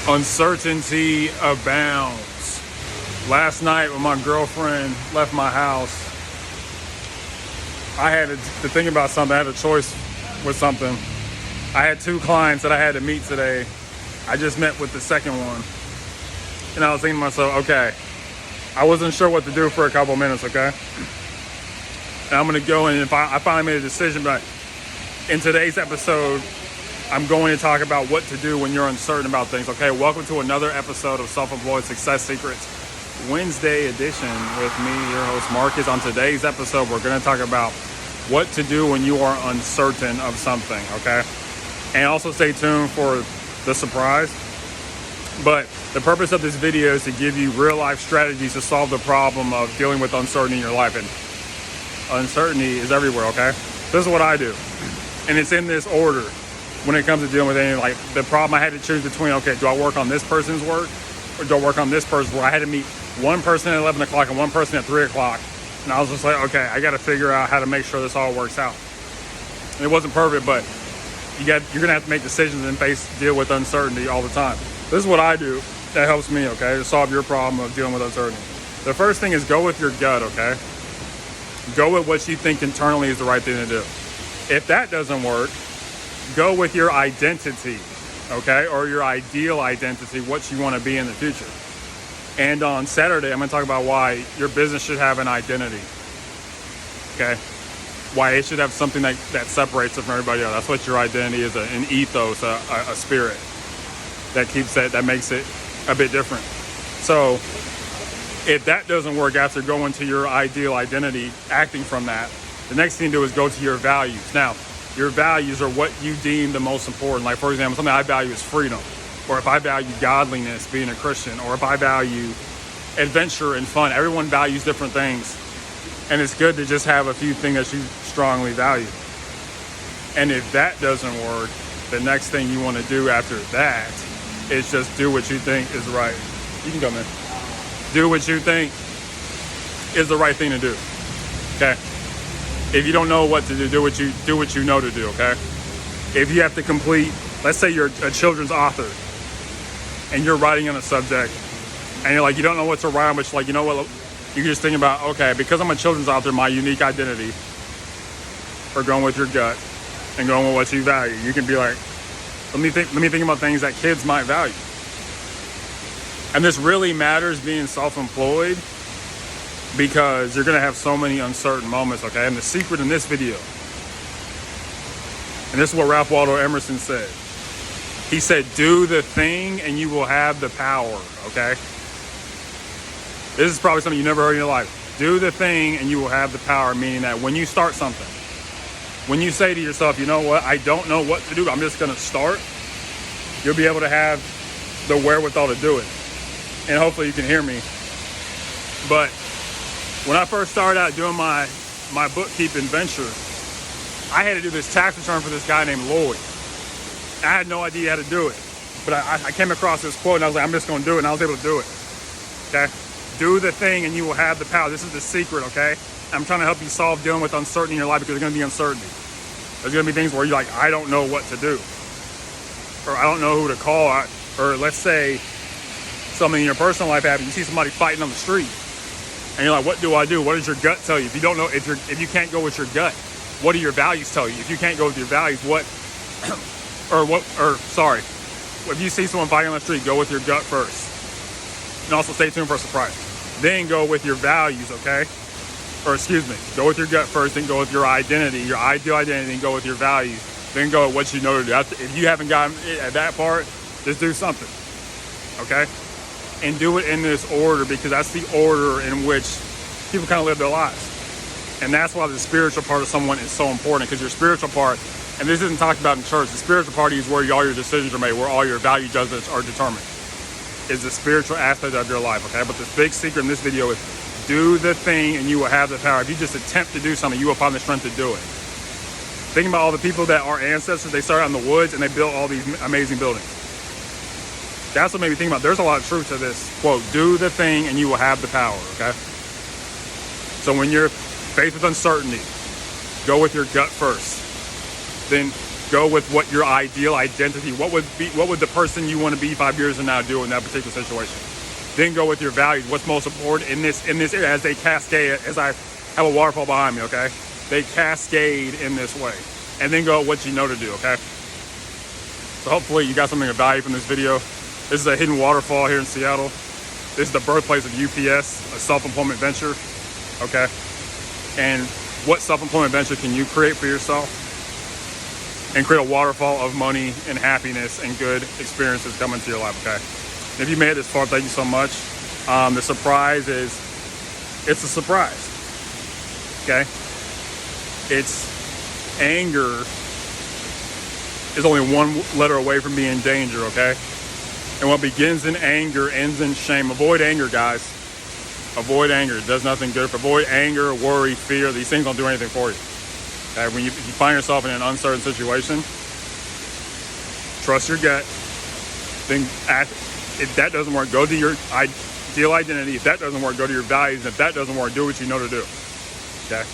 Uncertainty abounds. Last night when my girlfriend left my house, I had to think about something. I had a choice with something. I had 2 clients that I had to meet today. I just met with the second one. And I was thinking to myself, okay, I wasn't sure what to do for a couple minutes, okay? And I'm going to go in and I finally made a decision, but in today's episode, I'm going to talk about what to do when you're uncertain about things. Okay, welcome to another episode of Self-Employed Success Secrets, Wednesday edition with me, your host Marcus. On today's episode, we're going to talk about what to do when you are uncertain of something, okay? And also stay tuned for the surprise. But the purpose of this video is to give you real-life strategies to solve the problem of dealing with uncertainty in your life. And uncertainty is everywhere, okay? This is what I do. And it's in this order. When it comes to dealing with anything, like the problem I had to choose between, okay, do I work on this person's work or do I work on this person's work? I had to meet one person at 11 o'clock and one person at 3 o'clock. And I was just like, okay, I got to figure out how to make sure this all works out. And it wasn't perfect, but you're going to have to make decisions and deal with uncertainty all the time. This is what I do that helps me, okay, to solve your problem of dealing with uncertainty. The first thing is go with your gut, okay? Go with what you think internally is the right thing to do. If that doesn't work, go with your identity, okay? Or your ideal identity, what you want to be in the future. And on Saturday, I'm going to talk about why your business should have an identity, okay? Why it should have something that separates it from everybody else. That's what your identity is, an ethos, a spirit that makes it a bit different. So if that doesn't work after going to your ideal identity, acting from that, the next thing to do is go to your values. Now, your values are what you deem the most important. Like, for example, something I value is freedom. Or if I value godliness, being a Christian. Or if I value adventure and fun. Everyone values different things. And it's good to just have a few things that you strongly value. And if that doesn't work, the next thing you want to do after that is just do what you think is right. You can go, man. Do what you think is the right thing to do. Okay? If you don't know what to do, do what you know to do, okay? If you have to complete, let's say you're a children's author and you're writing on a subject and you're like, you don't know what to write on, but you're like, you know what, you can just think about, okay, because I'm a children's author, my unique identity, or going with your gut and going with what you value. You can be like, let me think about things that kids might value. And this really matters being self-employed, because you're going to have so many uncertain moments, okay? And the secret in this video, and this is what Waldo Emerson said. He said, do the thing and you will have the power, okay? This is probably something you never heard in your life. Do the thing and you will have the power, meaning that when you start something, when you say to yourself, you know what, I don't know what to do, I'm just going to start, you'll be able to have the wherewithal to do it. And hopefully you can hear me. But when I first started out doing my bookkeeping venture, I had to do this tax return for this guy named Lloyd. I had no idea how to do it. But I came across this quote and I was like, I'm just going to do it. And I was able to do it. Okay? Do the thing and you will have the power. This is the secret, okay? I'm trying to help you solve dealing with uncertainty in your life, because there's going to be uncertainty. There's going to be things where you're like, I don't know what to do. Or I don't know who to call. Or let's say something in your personal life happens. You see somebody fighting on the street. And you're like, what do I do? What does your gut tell you? If you don't know, if you can't go with your gut, what do your values tell you? If you can't go with your values, if you see someone fighting on the street, go with your gut first. And also stay tuned for a surprise. Then go with your values, okay? Go with your gut first, then go with your identity, your ideal identity, then go with your values. Then go with what you know to do. If you haven't gotten it at that part, just do something, okay? And do it in this order, because that's the order in which people kind of live their lives. And that's why the spiritual part of someone is so important, because your spiritual part, and this isn't talked about in church, the spiritual part is where all your decisions are made, where all your value judgments are determined, is the spiritual aspect of your life, okay? But the big secret in this video is do the thing and you will have the power. If you just attempt to do something, you will find the strength to do it. Think about all the people that are ancestors, they started out in the woods and they built all these amazing buildings. That's what made me think about, there's a lot of truth to this quote, do the thing and you will have the power, okay? So when you're faced with uncertainty, go with your gut first. Then Go with what your ideal identity, what would the person you want to be 5 years from now do in that particular situation. Then go with your values. What's most important in this area as they cascade, as I have a waterfall behind me, okay? They cascade in this way. And then go with what you know to do, okay? So hopefully you got something of value from this video. This is a hidden waterfall here in Seattle. This is the birthplace of UPS, a self-employment venture, okay? And what self-employment venture can you create for yourself and create a waterfall of money and happiness and good experiences coming to your life, okay? And if you made it this far, thank you so much. The surprise is, it's a surprise, okay? It's anger is only one letter away from being danger, okay? And what begins in anger ends in shame. Avoid anger, guys. Avoid anger. It does nothing good. Avoid anger, worry, fear. These things don't do anything for you. Okay? When you find yourself in an uncertain situation, trust your gut. Then act. If that doesn't work, go to your ideal identity. If that doesn't work, go to your values. And if that doesn't work, do what you know to do. Okay?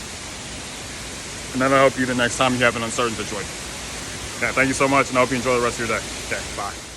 And then I hope you the next time you have an uncertain situation. Okay, thank you so much, and I hope you enjoy the rest of your day. Okay, bye.